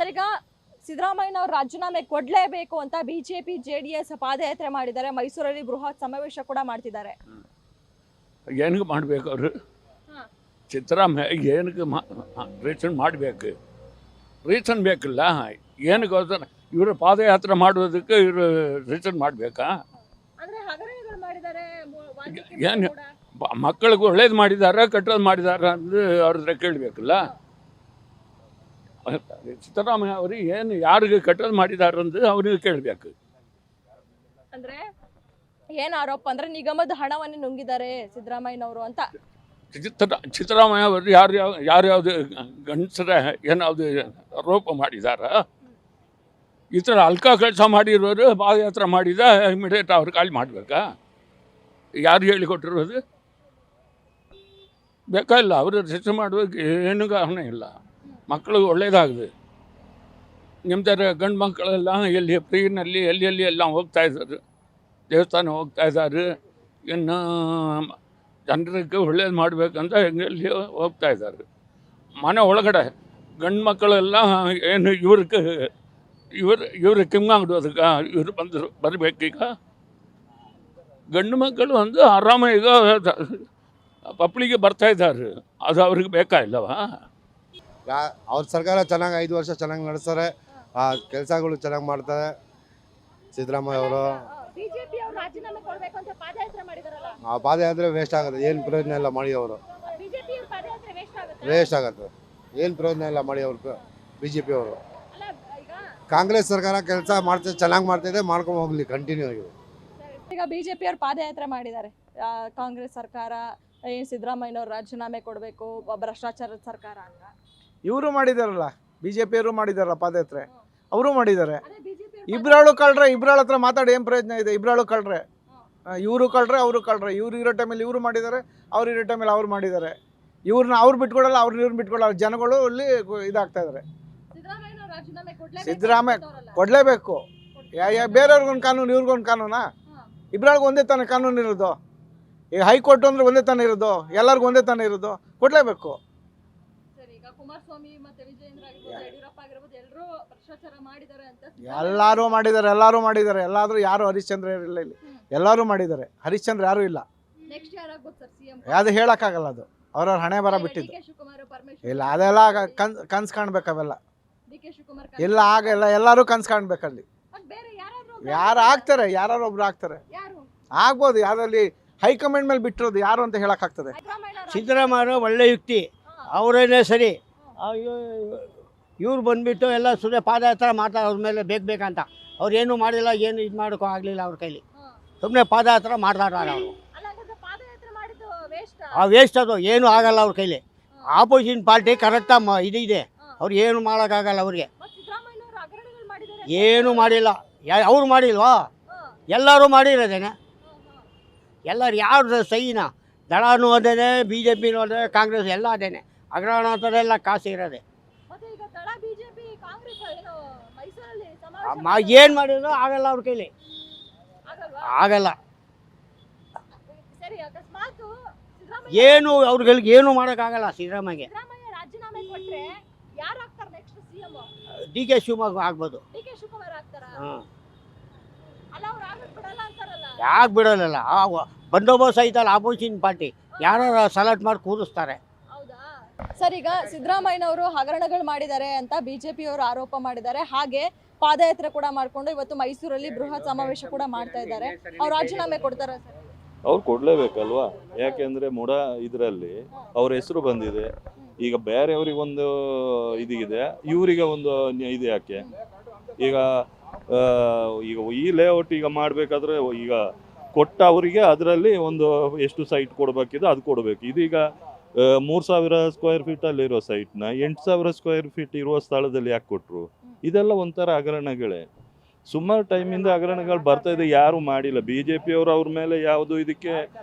Sir, ಈಗ ಸಿದ್ದರಾಮಯ್ಯ ಅವರು ರಾಜೀನಾಮೆ ಕೊಡ್ಲೇಬೇಕು ಅಂತ ಬಿಜೆಪಿ ಜೆಡಿಎಸ್ ಪಾದಯಾತ್ರೆ ಮಾಡಿದ್ದಾರೆ. ಮೈಸೂರಲ್ಲಿ ಬೃಹತ್ ಸಮಾವೇಶ ಕೂಡ ಮಾಡ್ತಿದ್ದಾರೆ. ಏನಕ್ಕೆ ಮಾಡಬೇಕು ಅವರು? ಸಿದ್ದರಾಮಯ್ಯ ಏನಕ್ಕೆ ರೀಸನ್ ಮಾಡಬೇಕು? ರೀಸನ್ ಬೇಕಿಲ್ಲ. ಏನಕ್ಕೋಸ್ಕರ ಇವರು ಪಾದಯಾತ್ರೆ ಮಾಡೋದಕ್ಕೆ ಇವರು ರೀಸನ್ ಮಾಡಬೇಕಾ? ಏನು ಮಕ್ಕಳಿಗೆ ಒಳ್ಳೇದು ಮಾಡಿದಾರ ಕೆಟ್ಟದ್ದು ಮಾಡಿದಾರ ಅಂದ್ರೆ ಅವ್ರ ಹತ್ರ ಕೇಳಬೇಕಲ್ಲ. ಸಿದ್ದರಾಮಯ್ಯ ಅವರು ಏನು ಯಾರಿಗೆ ಕೆಟ್ಟದ್ದು ಮಾಡಿದಾರ ಅಂದ್ರೆ ಅವ್ರಿಗೆ ಕೇಳಬೇಕು. ಅಂದ್ರೆ ಏನ್ ಆರೋಪ ಅಂದ್ರೆ ನಿಗಮದ ಹಣವನ್ನು ನುಂಗಿದ್ದಾರೆ ಸಿದ್ದರಾಮಯ್ಯನವರು ಅಂತ. ಸಿದ್ದರಾಮಯ್ಯ ಅವರು ಯಾರ್ಯಾವುದು ಗಂಡಸರ ಏನಾವುದು ಆರೋಪ ಮಾಡಿದಾರ? ಈ ಥರ ಅಲ್ಕ ಕೆಲಸ ಮಾಡಿರೋರು ಪಾದಯಾತ್ರೆ ಮಾಡಿದ ಇಮಿಡಿಯೇಟ್ ಅವ್ರು ಖಾಲಿ ಮಾಡಬೇಕಾ? ಯಾರು ಹೇಳಿಕೊಟ್ಟಿರೋದು? ಬೇಕಾಗಿಲ್ಲ. ಅವರು ಶಿಕ್ಷೆ ಮಾಡುವಾಗ ಏನೂ ಕಾರಣ ಇಲ್ಲ. ಮಕ್ಕಳಿಗೆ ಒಳ್ಳೇದಾಗಿದೆ. ನಿಮ್ಮ ಥರ ಗಂಡು ಮಕ್ಕಳೆಲ್ಲ ಎಲ್ಲಿ ಫ್ರೀನಲ್ಲಿ ಎಲ್ಲಿ ಎಲ್ಲ ಹೋಗ್ತಾ ಇದ್ದಾರೆ, ದೇವಸ್ಥಾನ ಹೋಗ್ತಾ ಇದ್ದಾರೆ. ಇನ್ನು ಜನರಿಗೆ ಒಳ್ಳೇದು ಮಾಡಬೇಕಂತ ಎಲ್ಲಿ ಹೋಗ್ತಾ ಇದ್ದಾರೆ. ಮನೆ ಒಳಗಡೆ ಗಂಡು ಮಕ್ಕಳೆಲ್ಲ ಏನು ಇವ್ರಿಗೆ ಕಿಂಗಾಡೋದಕ್ಕೆ ಇವರು ಬರಬೇಕೀಗ. ಗಂಡು ಮಕ್ಕಳು ಒಂದು ಆರಾಮ ಈಗ ಪಪ್ಪಳಿಗೆ ಬರ್ತಾ ಇದ್ದಾರೆ. ಅದು ಅವ್ರಿಗೆ ಬೇಕಾಗಿಲ್ಲವಾ? ಅವ್ರ ಸರ್ಕಾರ ಚೆನ್ನಾಗಿ 5 ವರ್ಷ ಚೆನ್ನಾಗಿ ನಡೆಸ್ತಾರೆ. ಕೆಲಸಗಳು ಚೆನ್ನಾಗಿ ಮಾಡ್ತಾರೆ ಸಿದ್ದರಾಮಯ್ಯ ಅವರು. ಆ ಪಾದಯಾತ್ರೆ ವೇಸ್ಟ್ ಆಗುತ್ತೆ. ಏನು ಪ್ರಯೋಜನ ಇಲ್ಲ ಮಾಡಿ ಅವರು. ವೇಸ್ಟ್ ಆಗುತ್ತೆ. ಏನು ಪ್ರಯೋಜನ ಇಲ್ಲ ಮಾಡಿ ಅವ್ರು. BJP ಅವರು ಕಾಂಗ್ರೆಸ್ ಸರ್ಕಾರ ಕೆಲಸ ಮಾಡ್ತಾ ಚೆನ್ನಾಗಿ ಮಾಡ್ತಾಯಿದೆ, ಮಾಡ್ಕೊಂಡು ಹೋಗ್ಲಿ ಕಂಟಿನ್ಯೂ ಆಗಿ. ಈಗ ಬಿಜೆಪಿ ಅವರು ಪಾದಯಾತ್ರೆ ಮಾಡಿದ್ದಾರೆ. ಕಾಂಗ್ರೆಸ್ ಸರ್ಕಾರ ಸಿದ್ದರಾಮಯ್ಯನವರು ರಾಜೀನಾಮೆ ಕೊಡಬೇಕು, ಭ್ರಷ್ಟಾಚಾರದ ಸರ್ಕಾರ ಅಂತ ಇವರು ಮಾಡಿದಾರಲ್ಲ. ಬಿಜೆಪಿ ಅವರು ಮಾಡಿದಾರಲ್ಲ ಪಾದಯಾತ್ರೆ, ಅವರು ಮಾಡಿದ್ದಾರೆ. ಇಬ್ರಾಳು ಕಳ್ರೆ, ಇಬ್ರಾಳ ಹತ್ರ ಮಾತಾಡಿ ಏನು ಪ್ರಯೋಜನ ಇದೆ? ಇಬ್ರಾಳು ಕಳ್ರೆ, ಇವರು ಕಳ್ರೆ ಅವರು ಕಳ್ರೆ. ಇವ್ರು ಇರೋ ಟೈಮಲ್ಲಿ ಇವರು ಮಾಡಿದ್ದಾರೆ, ಅವ್ರು ಇರೋ ಟೈಮಲ್ಲಿ ಅವ್ರು ಮಾಡಿದ್ದಾರೆ. ಇವ್ರನ್ನ ಅವ್ರು ಬಿಟ್ಕೊಡಲ್ಲ, ಇವ್ರನ್ನ ಬಿಟ್ಕೊಡಲ್ಲ. ಜನಗಳು ಇಲ್ಲಿ ಇದಾಗ್ತಾ ಇದ್ದಾರೆ. ಸಿದ್ದರಾಮಯ್ಯ ಕೊಡಲೇಬೇಕು. ಬೇರೆಯವ್ರಿಗೊಂದು ಕಾನೂನು, ಇವ್ರಿಗೊಂದು ಕಾನೂನಾ? ಇಬ್ರಾಳಿಗೆ ಒಂದೇ ತಾನೇ ಕಾನೂನು ಇರೋದು. ಈಗ ಹೈಕೋರ್ಟ್ ಅಂದ್ರೆ ಒಂದೇ ತಾನೇ ಇರೋದು, ಎಲ್ಲರಿಗೂ ಒಂದೇ ತಾನೇ ಇರೋದು. ಕೊಡಲೇಬೇಕು. ಎಲ್ಲರೂ ಮಾಡಿದ್ದಾರೆ. ಎಲ್ಲಾದ್ರೂ ಯಾರು ಹರಿಶ್ಚಂದ್ರ ಇರಲಿಲ್ಲ ಇಲ್ಲಿ. ಎಲ್ಲರೂ ಮಾಡಿದ್ದಾರೆ. ಹರಿಶ್ಚಂದ್ರ ಯಾರು ಇಲ್ಲ. ಅದು ಹೇಳಕ್ಕಾಗಲ್ಲ. ಅದು ಅವ್ರವ್ರ ಹಣೆ ಬರ ಬಿಟ್ಟಿದ್ದು. ಇಲ್ಲ, ಅದೆಲ್ಲ ಕನ್ಸು ಕಾಣ್ಬೇಕು. ಅವೆಲ್ಲ ಇಲ್ಲ, ಆಗಲ್ಲ. ಎಲ್ಲರೂ ಕನ್ಸು ಕಾಣ್ಬೇಕಲ್ಲಿ. ಯಾರು ಆಗ್ತಾರೆ? ಯಾರು ಒಬ್ರು ಆಗ್ತಾರೆ. ಆಗ್ಬೋದು. ಯಾರಲ್ಲಿ ಹೈಕಮಾಂಡ್ ಮೇಲೆ ಬಿಟ್ಟಿರೋದು ಯಾರು ಅಂತ ಹೇಳಕ್ಕಾಗ್ತದೆ? ಸಿದ್ದರಾಮಯ್ಯ ಒಳ್ಳೆ ಯುಕ್ತಿ, ಅವರೇನೇ ಸರಿ. ಇವ್ರು ಬಂದುಬಿಟ್ಟು ಎಲ್ಲ ಸುಮ್ಮನೆ ಪಾದಯಾತ್ರೆ ಮಾಡ್ತಾರೆ ಅವ್ರ ಮೇಲೆ ಬೇಕಂತ. ಅವ್ರು ಏನೂ ಮಾಡಿಲ್ಲ, ಏನು ಇದು ಮಾಡೋಕ್ಕೂ ಆಗಲಿಲ್ಲ ಅವ್ರ ಕೈಲಿ. ಸುಮ್ಮನೆ ಪಾದಯಾತ್ರೆ ಮಾಡ್ತಾರೆ ಅವರು. ವೇಸ್ಟ್ ಅದು. ಏನೂ ಆಗಲ್ಲ ಅವ್ರ ಕೈಲಿ. ಆಪೋಸಿಷನ್ ಪಾರ್ಟಿ ಕರೆಕ್ಟಾಗಿ ಇದೆ. ಅವ್ರು ಏನು ಮಾಡೋಕ್ಕಾಗಲ್ಲ. ಅವ್ರಿಗೆ ಏನೂ ಮಾಡಿಲ್ಲ. ಅವ್ರು ಮಾಡಿಲ್ವಾ? ಎಲ್ಲರೂ ಮಾಡಿರೋದೇನೆ. ಎಲ್ಲರೂ ಯಾರು ಸಹಿನ ದಳನೂ ಅದೇನೆ, BJPನೂ ಅದೇ, ಕಾಂಗ್ರೆಸ್ ಎಲ್ಲ ಅದೇನೆ. ಅಗ್ರಹಣ ಅಂತಾರೆಲ್ಲ ಕಾಸು ಇರೋದೆ. ಏನು ಮಾಡಿದ್ರು ಆಗಲ್ಲ ಅವ್ರ ಕೈಲಿ. ಆಗಲ್ಲ. ಏನು ಅವ್ರಿಗೆ ಏನು ಮಾಡೋಕ್ಕಾಗಲ್ಲ ಸಿದ್ದರಾಮಯ್ಯಗೆ. DK ಶಿವಮೊಗ್ಗ ಆಗ್ಬೋದು. ಹಾಂ, ಯಾಕೆ ಬಿಡೋಲ್ಲ? ಬಂದೋಬಸ್ತ್ ಐತಲ್ಲ ಆಪೋಸಿಷನ್ ಪಾರ್ಟಿ, ಯಾರು ಸೆಲೆಕ್ಟ್ ಮಾಡಿ ಕೂರಿಸ್ತಾರೆ. ಸರ್, ಈಗ ಸಿದ್ದರಾಮಯ್ಯನವರು ಹಗರಣಗಳು ಮಾಡಿದ್ದಾರೆ ಅಂತ ಬಿಜೆಪಿ ಅವರು ಆರೋಪ ಮಾಡಿದ್ದಾರೆ. ಹಾಗೆ ಪಾದಯಾತ್ರೆ ಕೂಡ ಮಾಡ್ಕೊಂಡು ಇವತ್ತು ಮೈಸೂರಲ್ಲಿ ಬೃಹತ್ ಸಮಾವೇಶ ಕೂಡ ಮಾಡ್ತಾ ಇದ್ದಾರೆ. ಅವ್ರು ರಾಜೀನಾಮೆ ಕೊಡ್ತಾರ ಸರ್? ಅವ್ರು ಕೊಡ್ಲೇಬೇಕಲ್ವಾ? ಯಾಕೆಂದ್ರೆ ಮುಡ ಇದರಲ್ಲಿ ಅವ್ರ ಹೆಸರು ಬಂದಿದೆ. ಈಗ ಬೇರೆಯವ್ರಿಗೊಂದು ಇದಿದೆ, ಇವರಿಗೆ ಒಂದು ಇದು ಯಾಕೆ? ಈಗ ಈ ಲೇಔಟ್ ಈಗ ಮಾಡಬೇಕಾದ್ರೆ ಈಗ ಕೊಟ್ಟ ಅವರಿಗೆ ಅದರಲ್ಲಿ ಒಂದು ಎಷ್ಟು ಸೈಟ್ ಕೊಡಬೇಕಿದೆ ಅದು ಕೊಡಬೇಕು. ಇದೀಗ 3000 ಸ್ಕ್ವೇರ್ ಫೀಟಲ್ಲಿರೋ ಸೈಟ್ನ 8000 ಸ್ಕ್ವೇರ್ ಫೀಟ್ ಇರುವ ಸ್ಥಳದಲ್ಲಿ ಯಾಕೆ ಕೊಟ್ಟರು? ಇದೆಲ್ಲ ಒಂಥರ ಹಗರಣಗಳೇ. ಸುಮಾರು ಟೈಮಿಂದ ಹಗರಣಗಳು ಬರ್ತಾ ಇದೆ, ಯಾರು ಮಾಡಿಲ್ಲ. BJP ಅವರು ಅವ್ರ ಮೇಲೆ ಯಾವುದು ಇದಕ್ಕೆ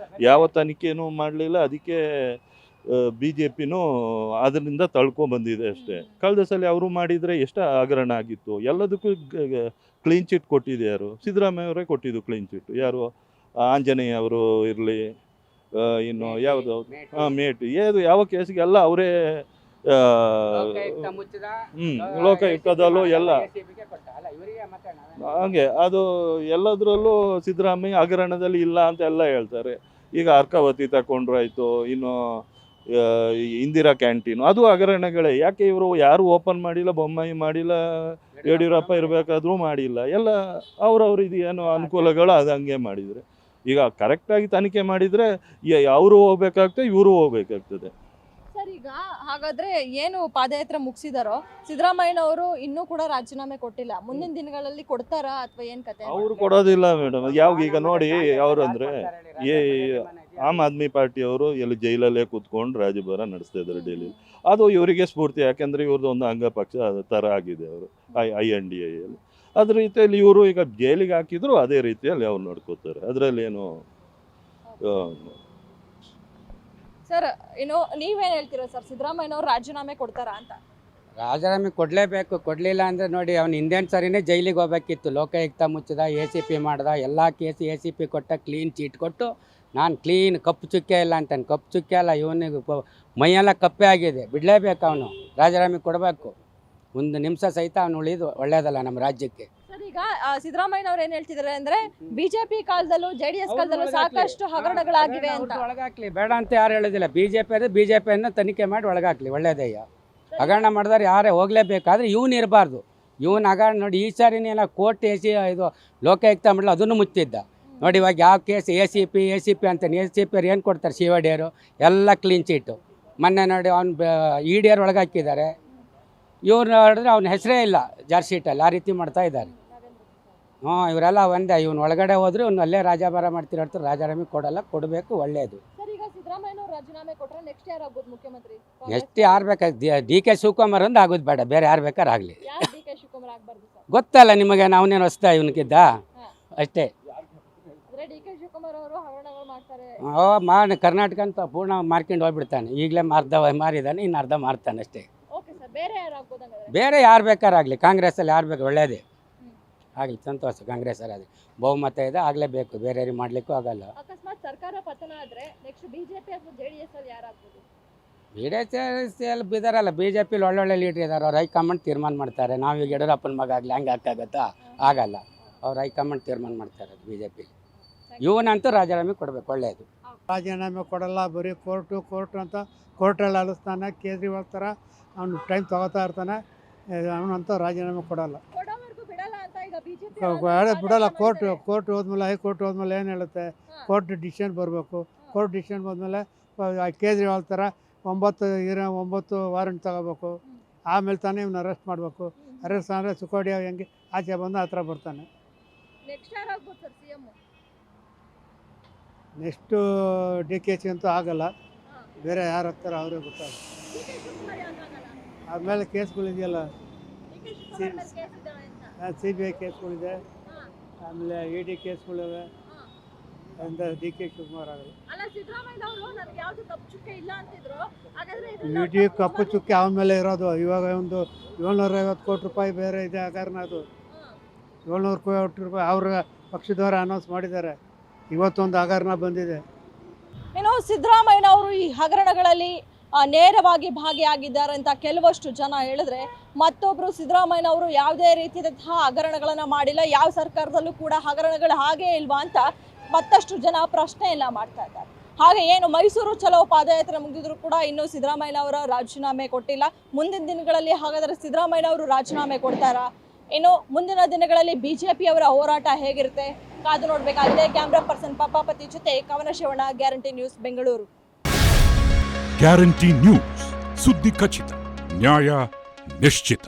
ಯಾವ ತನಿಖೆನೂ ಮಾಡಲಿಲ್ಲ. ಅದಕ್ಕೆ BJPನೂ ಅದರಿಂದ ತಳ್ಕೊಂಡ್ಬಂದಿದೆ ಅಷ್ಟೇ. ಕಳೆದ ಸಲ ಅವರು ಮಾಡಿದರೆ ಎಷ್ಟು ಹಗರಣ ಆಗಿತ್ತು. ಎಲ್ಲದಕ್ಕೂ ಕ್ಲೀನ್ ಚಿಟ್ ಕೊಟ್ಟಿದೆ ಯಾರು? ಸಿದ್ದರಾಮಯ್ಯ ಅವರೇ ಕೊಟ್ಟಿದ್ದು ಕ್ಲೀನ್ ಚಿಟ್. ಯಾರು? ಆಂಜನೇಯ ಅವರು ಇರಲಿ, ಇನ್ನು ಯಾವುದು ಮೇಟ್, ಏದು ಯಾವ ಕೇಸಿಗೆ ಎಲ್ಲ ಅವರೇ ಲೋಕಾಯುಕ್ತದಲ್ಲೂ ಎಲ್ಲ ಹಾಗೆ ಅದು ಎಲ್ಲದರಲ್ಲೂ ಸಿದ್ದರಾಮಯ್ಯ ಹಗರಣದಲ್ಲಿ ಇಲ್ಲ ಅಂತ ಎಲ್ಲ ಹೇಳ್ತಾರೆ. ಈಗ ಅರ್ಕಾವತಿ ತಗೊಂಡ್ರಾಯ್ತು, ಇನ್ನು ಇಂದಿರಾ ಕ್ಯಾಂಟೀನು ಅದು ಹಗರಣಗಳೇ. ಯಾಕೆ ಇವರು ಯಾರು ಓಪನ್ ಮಾಡಿಲ್ಲ, ಬೊಮ್ಮಾಯಿ ಮಾಡಿಲ್ಲ, ಯಡಿಯೂರಪ್ಪ ಇರಬೇಕಾದ್ರೂ ಮಾಡಿಲ್ಲ. ಎಲ್ಲ ಅವ್ರವ್ರ ಇದು ಏನು ಅನುಕೂಲಗಳು ಅದು ಹಂಗೆ ಮಾಡಿದರೆ. ಈಗ ಕರೆಕ್ಟಾಗಿ ತನಿಖೆ ಮಾಡಿದರೆ ಅವರು ಹೋಗ್ಬೇಕಾಗ್ತದೆ, ಇವರು ಹೋಗ್ಬೇಕಾಗ್ತದೆ. ಸರ್, ಈಗ ಹಾಗಾದ್ರೆ ಏನು ಪಾದಯಾತ್ರೆ ಮುಗಿಸಿದಾರೋ ಸಿದ್ದರಾಮಯ್ಯನವರು ಇನ್ನೂ ಕೂಡ ರಾಜೀನಾಮೆ ಕೊಟ್ಟಿಲ್ಲ. ಮುಂದಿನ ದಿನಗಳಲ್ಲಿ ಕೊಡ್ತಾರಾ ಅಥವಾ ಏನ್ ಕತೆ? ಅವರು ಕೊಡೋದಿಲ್ಲ ಮೇಡಮ್. ಈಗ ನೋಡಿ ಅವರು ಅಂದರೆ ಆಮ್ ಆದ್ಮಿ ಪಾರ್ಟಿಯವರು ಎಲ್ಲಿ ಜೈಲಲ್ಲೇ ಕೂತ್ಕೊಂಡು ರಾಜಭಾರ ನಡೆಸ್ತಾ ಇದ್ದಾರೆ ಡೆಲ್ಲಿ. ಅದು ಇವರಿಗೆ ಸ್ಫೂರ್ತಿ, ಯಾಕೆಂದರೆ ಇವ್ರದ್ದು ಒಂದು ಅಂಗಪಕ್ಷ ಥರ ಆಗಿದೆ ಅವರು INDAಯಲ್ಲಿ. ಅದ್ರ ರೀತಿಯಲ್ಲಿ ಇವರು ಈಗ ಜೈಲಿಗೆ ಹಾಕಿದ್ರು ಅದೇ ರೀತಿಯಲ್ಲಿ ಅವ್ರು ನೋಡ್ಕೋತಾರೆ. ಅದರಲ್ಲೇನು ಸರ್, ಇನ್ನು ನೀವೇನ್ ಹೇಳ್ತೀರಾ ಸರ್, ಸಿದ್ದರಾಮಯ್ಯನವರು ರಾಜೀನಾಮೆ ಕೊಡ್ತಾರಾ ಅಂತ? ರಾಜೀನಾಮೆ ಕೊಡಲೇಬೇಕು. ಕೊಡಲಿಲ್ಲ ಅಂದರೆ ನೋಡಿ, ಅವ್ನು ಹಿಂದೇನು ಸರಿನೇ ಜೈಲಿಗೆ ಹೋಗ್ಬೇಕಿತ್ತು. ಲೋಕಾಯುಕ್ತ ಮುಚ್ಚಿದ, ACP ಮಾಡ್ದ, ಎಲ್ಲ ಕೇಸ್ ACP ಕೊಟ್ಟ, ಕ್ಲೀನ್ ಚೀಟ್ ಕೊಟ್ಟು ನಾನು ಕ್ಲೀನ್ ಕಪ್ಪು ಚುಕ್ಕೆ ಇಲ್ಲ ಅಂತಾನೆ. ಕಪ್ಪು ಚುಕ್ಕೆ ಅಲ್ಲ, ಇವನಿಗೆ ಮೈಯೆಲ್ಲ ಕಪ್ಪೆ ಆಗಿದೆ. ಬಿಡಲೇಬೇಕು, ಅವನು ರಾಜೀನಾಮೆ ಕೊಡಬೇಕು. ಒಂದು ನಿಮಿಷ ಸಹಿತ ಅವನು ಉಳಿದು ಒಳ್ಳೇದಲ್ಲ ನಮ್ಮ ರಾಜ್ಯಕ್ಕೆ. ಸರ್, ಈಗ ಸಿದ್ದರಾಮಯ್ಯನವ್ರು ಏನ್ ಹೇಳ್ತಿದ್ದಾರೆ ಅಂದ್ರೆ ಬಿಜೆಪಿ ಕಾಲದಲ್ಲೂ JDS ಕಾಲದಲ್ಲೂ ಸಾಕಷ್ಟು ಹಗರಣಗಳಾಗಿವೆ ಅಂತ. ಒಳಗಾಕ್ಲಿ, ಬೇಡ ಅಂತ ಯಾರು ಹೇಳೋದಿಲ್ಲ. ಬಿಜೆಪಿಯನ್ನು ತನಿಖೆ ಮಾಡಿ ಒಳಗಾಕ್ಲಿ, ಒಳ್ಳೇದಯ್ಯ. ಹಗರಣ ಮಾಡಿದವ್ರು ಯಾರೇ ಹೋಗ್ಲೇಬೇಕಾದ್ರೆ ಇವನು ಇರಬಾರ್ದು. ಇವನು ಹಗರಣ ನೋಡಿ, ಈ ಸಾರಿನೆಲ್ಲ ಕೋರ್ಟ್ ಇದು ಲೋಕಾಯುಕ್ತ ಮಾಡಲು ಅದನ್ನು ಮುಚ್ಚಿದ್ದ ನೋಡಿ. ಇವಾಗ ಯಾವ ಕೇಸ್ ACP ಅಂತಾನೆ, ACP ಅವ್ರು ಏನು ಕೊಡ್ತಾರೆ, ಶಿವಡಿಯವರು ಎಲ್ಲ ಕ್ಲೀನ್ ಚೀಟು. ಮೊನ್ನೆ ನೋಡಿ ಅವ್ನು ED ಒಳಗಾಕಿದ್ದಾರೆ. ಇವ್ರು ನೋಡಿದ್ರೆ ಅವ್ನ ಹೆಸರೇ ಇಲ್ಲ ಚಾರ್ಜ್ ಶೀಟಲ್ಲಿ. ಆ ರೀತಿ ಮಾಡ್ತಾ ಇದ್ದಾರೆ. ಇವರೆಲ್ಲ ಒಂದೇ. ಇವನು ಒಳಗಡೆ ಹೋದ್ರೆ ಇವ್ನು ಅಲ್ಲೇ ರಾಜಭಾರ ಮಾಡ್ತಿರೋ. ರಾಜೀನಾಮೆ ಕೊಡಲ್ಲ, ಕೊಡಬೇಕು, ಒಳ್ಳೆಯದು. ಸರ್, ಈಗ ಸಿದ್ದರಾಮಯ್ಯನವರು ರಾಜೀನಾಮೆ ಕೊಟ್ರೆ ನೆಕ್ಸ್ಟ್ ಯಾರು ಆಗ್ಬೋದು ಮುಖ್ಯಮಂತ್ರಿ? ನೆಕ್ಸ್ಟ್ ಯಾರು ಬೇಕಾದ್ರೆ DK ಶಿವಕುಮಾರ್ ಒಂದು ಆಗೋದು ಬೇಡ, ಬೇರೆ ಯಾರು ಬೇಕಾದ್ರೆ ಆಗಲಿ. ಯಾರು DK ಶಿವಕುಮಾರ್ ಆಗ್ಬಾರ್ದು ಸರ್? ಗೊತ್ತಲ್ಲ ನಿಮಗೆ, ನಾವನೇನು ಹೊಸ್ತಾ ಇವನಿಗಿದ್ದ ಅಷ್ಟೇ. ಅಂದ್ರೆ DK ಶಿವಕುಮಾರ್ ಅವರು ಹಗರಣಗಳು ಮಾಡ್ತಾರೆ. ಮಾಡಿ ಕರ್ನಾಟಕ ಅಂತ ಪೂರ್ಣ ಮಾರ್ಕೊಂಡು ಹೋಗ್ಬಿಡ್ತಾನೆ. ಈಗಲೇ ಅರ್ಧ ಮಾರಿದ್ದಾನೆ, ಇನ್ನು ಅರ್ಧ ಮಾರ್ತಾನೆ ಅಷ್ಟೇ. ಓಕೆ ಸರ್, ಬೇರೆ ಯಾರು ಆಗ್ಬೋದು ಹಂಗಾದ್ರೆ? ಬೇರೆ ಯಾರು ಬೇಕಾರಾಗಲಿ, ಕಾಂಗ್ರೆಸ್ಸಲ್ಲಿ ಯಾರು ಬೇಕು, ಒಳ್ಳೇದೇ ಆಗಲಿ, ಸಂತೋಷ. ಕಾಂಗ್ರೆಸ್ಸಲ್ಲಿ ಅದು ಬಹುಮತ ಇದೆ, ಆಗಲೇಬೇಕು. ಬೇರೆ ಯಾರಿಗೆ ಮಾಡಲಿಕ್ಕೂ ಆಗಲ್ಲ. ಅಕಸ್ಮಾತ್ ಸರ್ಕಾರ ಪತನ ಆದ್ರೆ ನೆಕ್ಸ್ಟ್ BJP ಅಥವಾ JDS ಅಲ್ಲಿ ಯಾರು ಆಗ್ಬೋದು? BDSL ಬಿದ್ದಾರಲ್ಲ, BJPಲಿ ಒಳ್ಳೊಳ್ಳೆ ಲೀಡ್ರ್ ಇದ್ದಾರೆ. ಅವ್ರು ಹೈಕಮಾಂಡ್ ತೀರ್ಮಾನ ಮಾಡ್ತಾರೆ. ನಾವೀಗ ಯಡಿಯೂರಪ್ಪನ ಮಗ ಆಗಲಿ ಹಂಗೆ ಹಾಕಾಗತ್ತಾ? ಆಗಲ್ಲ. ಅವ್ರು ಹೈಕಮಾಂಡ್ ತೀರ್ಮಾನ ಮಾಡ್ತಾರೆ BJPಲಿ. ಇವನಂತೂ ರಾಜೀನಾಮೆ ಕೊಡಬೇಕು, ಒಳ್ಳೆಯದು. ರಾಜೀನಾಮೆ ಕೊಡಲ್ಲ, ಬರೀ ಕೋರ್ಟು ಅಂತ ಕೋರ್ಟಲ್ಲಿ ಆಲಿಸ್ತಾನೆ. ಕೇಜ್ರಿವಾಲ್ ಥರ ಅವನು ಟೈಮ್ ತಗೋತಾ ಇರ್ತಾನೆ. ಅವನಂತೂ ರಾಜೀನಾಮೆ ಕೊಡಲ್ಲ, ಕೊಡೋವರೆಗೂ ಬಿಡಲ್ಲ ಅಂತ ಈಗ BJP ಬಿಡಲ್ಲ. ಕೋರ್ಟ್ ಹೋದ್ಮೇಲೆ, ಹೈಕೋರ್ಟ್ ಹೋದ್ಮೇಲೆ ಏನು ಹೇಳುತ್ತೆ, ಕೋರ್ಟ್ ಡಿಸಿಷನ್ ಬರಬೇಕು. ಕೋರ್ಟ್ ಡಿಸಿಷನ್ ಬಂದಮೇಲೆ ಕೇಜ್ರಿವಾಲ್ ಥರ 9 ವಾರಂಟ್ ತಗೋಬೇಕು. ಆಮೇಲೆ ತಾನೇ ಇವನ್ನ ಅರೆಸ್ಟ್ ಮಾಡಬೇಕು. ಅರೆಸ್ಟ್ ಅಂದರೆ ಸುಕೋಡಿಯ ಹೆಂಗೆ ಆಚೆ ಬಂದು ಆ ಥರ ಬರ್ತಾನೆ. ನೆಕ್ಸ್ಟ್ ಯಾರು ಆಗ್ಬೋದು ಸರ್ CM? ನೆಕ್ಸ್ಟು DKC ಅಂತೂ ಆಗಲ್ಲ. ಬೇರೆ ಯಾರು ಆಗ್ತಾರೋ ಅವರೇ ಗೊತ್ತಾಗುತ್ತೆ. ಆಮೇಲೆ ಕೇಸ್ಗಳಿದೆಯಲ್ಲ, CBI ಕೇಸ್ಗಳಿದೆ, ಆಮೇಲೆ ED ಕೇಸ್ಗಳಿವೆ. ಅದರಿಂದ DK ಶಿವಕುಮಾರ್ ಆಗಲ್ಲ. ED ಕಪ್ಪು ಚುಕ್ಕೆ ಅವನ ಮೇಲೆ ಇರೋದು. ಇವಾಗ ಒಂದು 750 ಕೋಟಿ ರೂಪಾಯಿ ಬೇರೆ ಇದೆ ಹಗರಣ. ಅದು 700 ಕೋಟಿ ರೂಪಾಯಿ ಅವ್ರ ಪಕ್ಷದವರ ಅನೌನ್ಸ್ ಮಾಡಿದ್ದಾರೆ. ಇವತ್ತೊಂದು ಹಗರಣ ಬಂದಿದೆ. ಇನ್ನು ಸಿದ್ದರಾಮಯ್ಯನವರು ಈ ಹಗರಣಗಳಲ್ಲಿ ನೇರವಾಗಿ ಭಾಗಿಯಾಗಿದ್ದಾರೆ ಅಂತ ಕೆಲವಷ್ಟು ಜನ ಹೇಳಿದ್ರೆ, ಮತ್ತೊಬ್ರು ಸಿದ್ದರಾಮಯ್ಯನವರು ಯಾವುದೇ ರೀತಿಯಾದಂತಹ ಹಗರಣಗಳನ್ನ ಮಾಡಿಲ್ಲ, ಯಾವ ಸರ್ಕಾರದಲ್ಲೂ ಕೂಡ ಹಗರಣಗಳು ಹಾಗೇ ಇಲ್ವಾ ಅಂತ ಮತ್ತಷ್ಟು ಜನ ಪ್ರಶ್ನೆಯನ್ನ ಮಾಡ್ತಾ ಇದ್ದಾರೆ. ಹಾಗೆ ಏನು ಮೈಸೂರು ಚಲೋ ಪಾದಯಾತ್ರೆ ಮುಗಿದಿದ್ರು ಕೂಡ ಇನ್ನೂ ಸಿದ್ದರಾಮಯ್ಯನವರ ರಾಜೀನಾಮೆ ಕೊಟ್ಟಿಲ್ಲ. ಮುಂದಿನ ದಿನಗಳಲ್ಲಿ ಹಾಗಾದ್ರೆ ಸಿದ್ದರಾಮಯ್ಯನವರು ರಾಜೀನಾಮೆ ಕೊಡ್ತಾರಾ? ಇನ್ನು ಮುಂದಿನ ದಿನಗಳಲ್ಲಿ BJPಯವರ ಹೋರಾಟ ಹೇಗಿರುತ್ತೆ ಕಾದು ನೋಡಬೇಕಾಗಿದೆ. ಕ್ಯಾಮ್ರಾ ಪರ್ಸನ್ ಪಪ್ಪಾಪತಿ ಜೊತೆ ಕವನ Shivanna, guarantee news, Bengaluru. Guarantee news, ಸುದ್ದಿ ಖಚಿತ, ನ್ಯಾಯ ನಿಶ್ಚಿತ.